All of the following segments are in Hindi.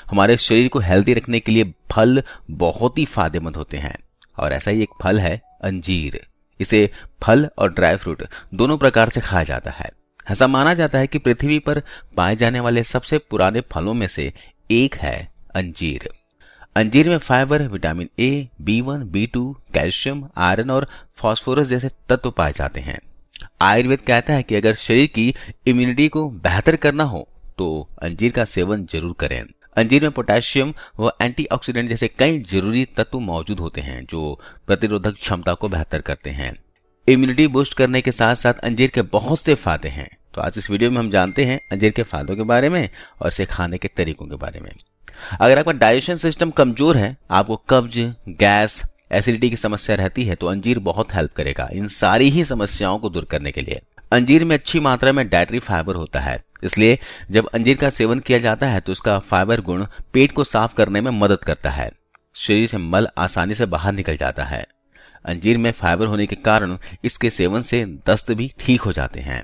हमारे शरीर को हेल्दी रखने के लिए फल बहुत ही फायदेमंद होते हैं और ऐसा ही एक फल है अंजीर। इसे फल और ड्राई फ्रूट दोनों प्रकार से खाया जाता है। ऐसा माना जाता है कि पृथ्वी पर पाए जाने वाले सबसे पुराने फलों में से एक है अंजीर। अंजीर में fibre, vitamin A, B1, B2, calcium, iron और फास्फोरस जैसे तत्व पाए जाते हैं। आयुर्वेद कहता है कि अगर शरीर की इम्यूनिटी को बेहतर करना हो तो अंजीर का सेवन जरूर करें। अंजीर में पोटेशियम व एंटीऑक्सीडेंट जैसे कई जरूरी तत्व मौजूद होते हैं जो प्रतिरोधक क्षमता को बेहतर करते हैं। इम्यूनिटी बूस्ट करने के साथ साथ अंजीर के बहुत से फायदे हैं। तो आज इस वीडियो में हम जानते हैं अंजीर के फायदों के बारे में और इसे खाने के तरीकों के बारे में। अगर आपका डाइजेशन सिस्टम कमजोर है, आपको कब्ज, गैस, एसिडिटी की समस्या रहती है तो अंजीर बहुत हेल्प करेगा इन सारी ही समस्याओं को दूर करने के लिए। अंजीर में अच्छी मात्रा में डाइटरी फाइबर होता है, इसलिए जब अंजीर का सेवन किया जाता है तो इसका फाइबर गुण पेट को साफ करने में मदद करता है। शरीर से मल आसानी से बाहर निकल जाता है। अंजीर में फाइबर होने के कारण इसके सेवन से दस्त भी ठीक हो जाते हैं।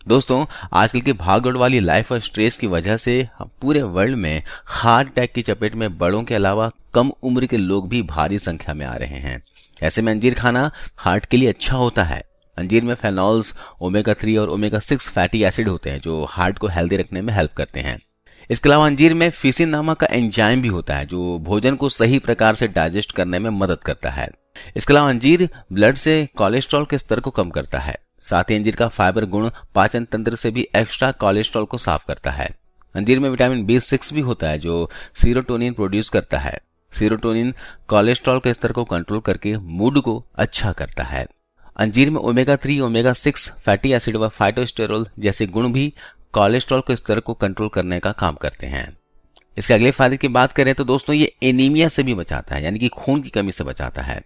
दोस्तों, आजकल की भागदौड़ वाली लाइफ और स्ट्रेस की वजह से पूरे वर्ल्ड में हार्ट अटैक की चपेट में बड़ों के अलावा कम उम्र के लोग भी भारी संख्या में आ रहे हैं। ऐसे में अंजीर खाना हार्ट के लिए अच्छा होता है। अंजीर में फेनॉल्स, ओमेगा 3 और ओमेगा 6 फैटी एसिड होते हैं जो हार्ट को हेल्दी रखने में हेल्प करते हैं। इसके अलावा अंजीर में फिसिन नामक का एंजाइम भी होता है जो भोजन को सही प्रकार से डाइजेस्ट करने में मदद करता है। इसके अलावा अंजीर ब्लड से कोलेस्ट्रॉल के स्तर को कम करता है। साथ ही अंजीर का फाइबर गुण पाचन तंत्र से भी एक्स्ट्रा कोलेस्ट्रॉल को साफ करता है। अंजीर में विटामिन B6 भी होता है जो सीरोटोनिन प्रोड्यूस करता है। सीरोटोनिन कोलेस्ट्रॉल के स्तर को कंट्रोल करके मूड को अच्छा करता है। अंजीर में ओमेगा 3, ओमेगा 6 फैटी एसिड व फाइटोस्टेरोल जैसे गुण भी कोलेस्ट्रॉल के स्तर को कंट्रोल करने का काम करते हैं। इसके अगले फायदे की बात करें तो दोस्तों ये एनीमिया से भी बचाता है, यानी कि खून की कमी से बचाता है।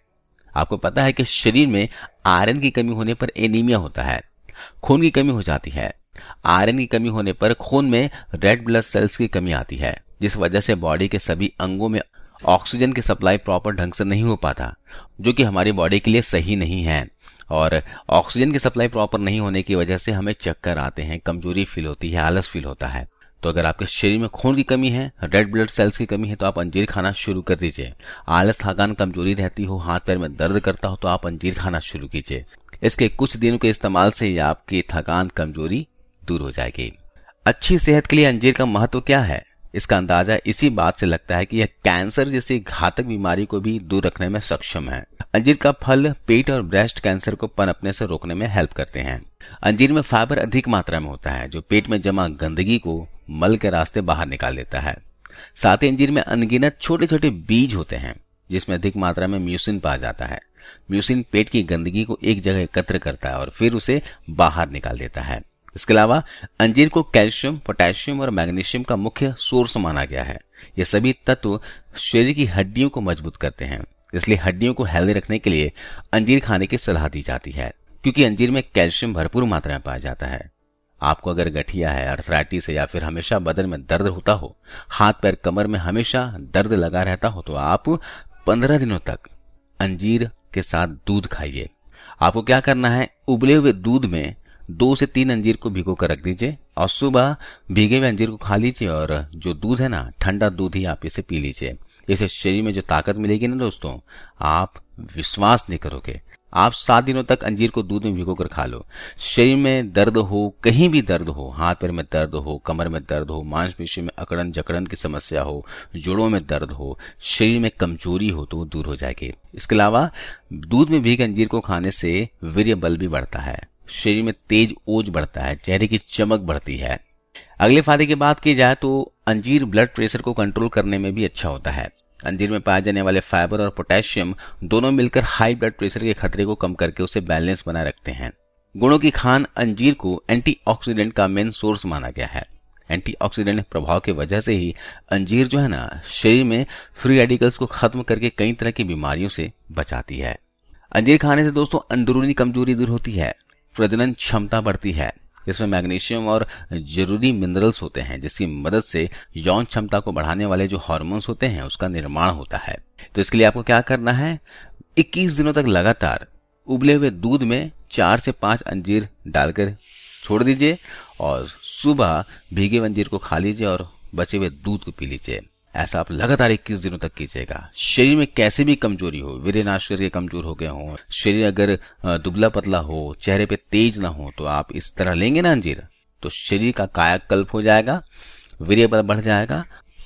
आपको पता है कि शरीर में आयरन की कमी होने पर एनीमिया होता है, खून की कमी हो जाती है। आयरन की कमी होने पर खून में रेड ब्लड सेल्स की कमी आती है, जिस वजह से बॉडी के सभी अंगों में ऑक्सीजन की सप्लाई प्रॉपर ढंग से नहीं हो पाता, जो कि हमारी बॉडी के लिए सही नहीं है। और ऑक्सीजन की सप्लाई प्रॉपर नहीं होने की वजह से हमें चक्कर आते हैं, कमजोरी फील होती है, आलस फील होता है। तो अगर आपके शरीर में खून की कमी है, रेड ब्लड सेल्स की कमी है तो आप अंजीर खाना शुरू कर दीजिए। आलस, थकान, कमजोरी रहती हो, हाथ पैर में दर्द करता हो तो आप अंजीर खाना शुरू कीजिए। इसके कुछ दिनों के इस्तेमाल से ही आपकी थकान, कमजोरी दूर हो जाएगी। अच्छी सेहत के लिए अंजीर का महत्व क्या है, इसका अंदाजा इसी बात से लगता है कि यह कैंसर जैसी घातक बीमारी को भी दूर रखने में सक्षम है। अंजीर का फल पेट और ब्रेस्ट कैंसर को पनपने से रोकने में हेल्प करते हैं। अंजीर में फाइबर अधिक मात्रा में होता है जो पेट में जमा गंदगी को मल के रास्ते बाहर निकाल देता है। साथ ही अंजीर में अनगिनत छोटे छोटे बीज होते हैं जिसमें अधिक मात्रा में म्यूसिन पाया जाता है। म्यूसिन पेट की गंदगी को एक जगह एकत्र करता है और फिर उसे बाहर निकाल देता है। इसके अलावा अंजीर को कैल्शियम, पोटेशियम और मैग्नीशियम का मुख्य सोर्स माना गया है। ये सभी तत्व शरीर की हड्डियों को मजबूत करते हैं, इसलिए हड्डियों को हेल्दी रखने के लिए अंजीर खाने की सलाह दी जाती है, क्योंकि अंजीर में कैल्शियम भरपूर मात्रा में पाया जाता है। आपको अगर गठिया है, अर्थराइटिस है या फिर हमेशा बदन में दर्द होता हो, हाथ पैर कमर में हमेशा दर्द लगा रहता हो तो आप 15 दिनों तक अंजीर के साथ दूध खाइए। आपको क्या करना है, उबले हुए दूध में 2 से 3 अंजीर को भिगो कर रख दीजिए और सुबह भीगे हुए अंजीर को खा लीजिए और जो दूध है ना, ठंडा दूध ही आप इसे पी लीजिए। इससे शरीर में जो ताकत मिलेगी ना दोस्तों, आप विश्वास नहीं करोगे। आप 7 दिनों तक अंजीर को दूध में भिगो कर खा लो। शरीर में दर्द हो, कहीं भी दर्द हो, हाथ पैर में दर्द हो, कमर में दर्द हो, मांसपेशी में अकड़न जकड़न की समस्या हो, जोड़ों में दर्द हो, शरीर में कमजोरी हो तो वो दूर हो जाएगी। इसके अलावा दूध में भीगे अंजीर को खाने से वीर्य बल भी बढ़ता है, शरीर में तेज ओज बढ़ता है, चेहरे की चमक बढ़ती है। अगले फायदे की बात की जाए तो अंजीर ब्लड प्रेशर को कंट्रोल करने में भी अच्छा होता है। अंजीर में पाए जाने वाले फाइबर और पोटेशियम दोनों मिलकर हाई ब्लड प्रेशर के खतरे को कम करके उसे बैलेंस बनाए रखते हैं। गुणों की खान अंजीर को एंटीऑक्सीडेंट का मेन सोर्स माना गया है। एंटीऑक्सीडेंट प्रभाव की वजह से ही अंजीर जो है ना, शरीर में फ्री रेडिकल्स को खत्म करके कई तरह की बीमारियों से बचाती है। अंजीर खाने से दोस्तों अंदरूनी कमजोरी दूर होती है, प्रजनन क्षमता बढ़ती है। इसमें मैग्नीशियम और जरूरी मिनरल्स होते हैं जिसकी मदद से यौन क्षमता को बढ़ाने वाले जो हार्मोन्स होते हैं उसका निर्माण होता है। तो इसके लिए आपको क्या करना है, 21 दिनों तक लगातार उबले हुए दूध में 4 से 5 अंजीर डालकर छोड़ दीजिए और सुबह भीगे हुए अंजीर को खा लीजिए और बचे हुए दूध को पी लीजिए। ऐसा आप लगातार 21 दिनों तक कीजिएगा। शरीर में कैसे भी कमजोरी हो, वीर्यनाश करके कमजोर हो गए हो, शरीर अगर दुबला पतला हो, चेहरे पे तेज ना हो, तो आप इस तरह लेंगे ना अंजीर, तो शरीर का कायाकल्प हो जाएगा, वीर्य बल बढ़ जाएगा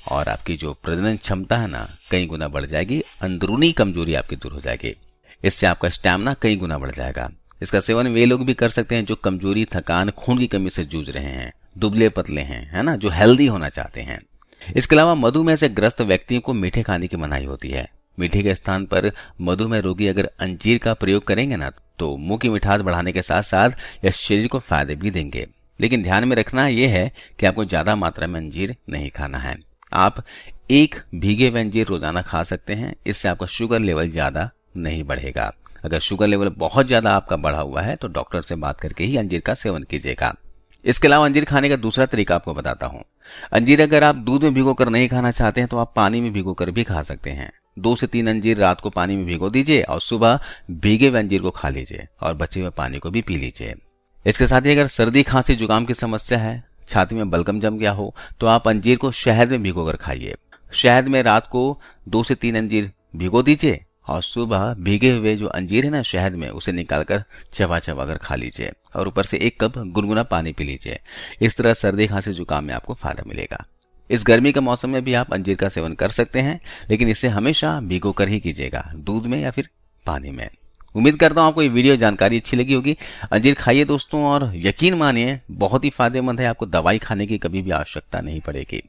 और आपकी जो प्रजनन क्षमता है ना कई गुना बढ़ जाएगी, अंदरूनी कमजोरी आपकी दूर हो जाएगी। इससे आपका स्टैमिना कई गुना बढ़ जाएगा। इसका सेवन वे लोग भी कर सकते हैं जो कमजोरी, थकान, खून की कमी से जूझ रहे हैं, दुबले पतले हैं, है ना, जो हेल्दी होना चाहते हैं। इसके अलावा मधुमेह से ग्रस्त व्यक्तियों को मीठे खाने की मनाही होती है। मीठे के स्थान पर मधुमेह रोगी अगर अंजीर का प्रयोग करेंगे ना तो मुंह की मिठास बढ़ाने के साथ साथ यह शरीर को फायदे भी देंगे। लेकिन ध्यान में रखना यह है कि आपको ज्यादा मात्रा में अंजीर नहीं खाना है। आप एक भीगे हुए अंजीर रोजाना खा सकते हैं। इससे आपका शुगर लेवल ज्यादा नहीं बढ़ेगा। अगर शुगर लेवल बहुत ज्यादा आपका बढ़ा हुआ है तो डॉक्टर से बात करके ही अंजीर का सेवन कीजिएगा। इसके अलावा अंजीर खाने का दूसरा तरीका आपको बताता हूं। अंजीर अगर आप दूध में भिगोकर नहीं खाना चाहते हैं तो आप पानी में भिगोकर भी खा सकते हैं। 2 से 3 अंजीर रात को पानी में भिगो दीजिए और सुबह भीगे हुए अंजीर को खा लीजिए और बचे हुए पानी को भी पी लीजिए। इसके साथ ही अगर सर्दी, खांसी, जुकाम की समस्या है, छाती में बलगम जम गया हो, तो आप अंजीर को शहद में भिगोकर खाइए। शहद में रात को 2 से 3 अंजीर भिगो दीजिए और सुबह भीगे हुए जो अंजीर है ना शहद में, उसे निकालकर चबा चबा कर खा लीजिए और ऊपर से 1 कप गुनगुना पानी पी लीजिए। इस तरह सर्दी, खांसी, जुकाम में आपको फायदा मिलेगा। इस गर्मी के मौसम में भी आप अंजीर का सेवन कर सकते हैं, लेकिन इसे हमेशा भिगो कर ही कीजिएगा, दूध में या फिर पानी में। उम्मीद करता हूं आपको ये वीडियो जानकारी अच्छी लगी होगी। अंजीर खाइए दोस्तों और यकीन मानिए बहुत ही फायदेमंद है। आपको दवाई खाने की कभी भी आवश्यकता नहीं पड़ेगी।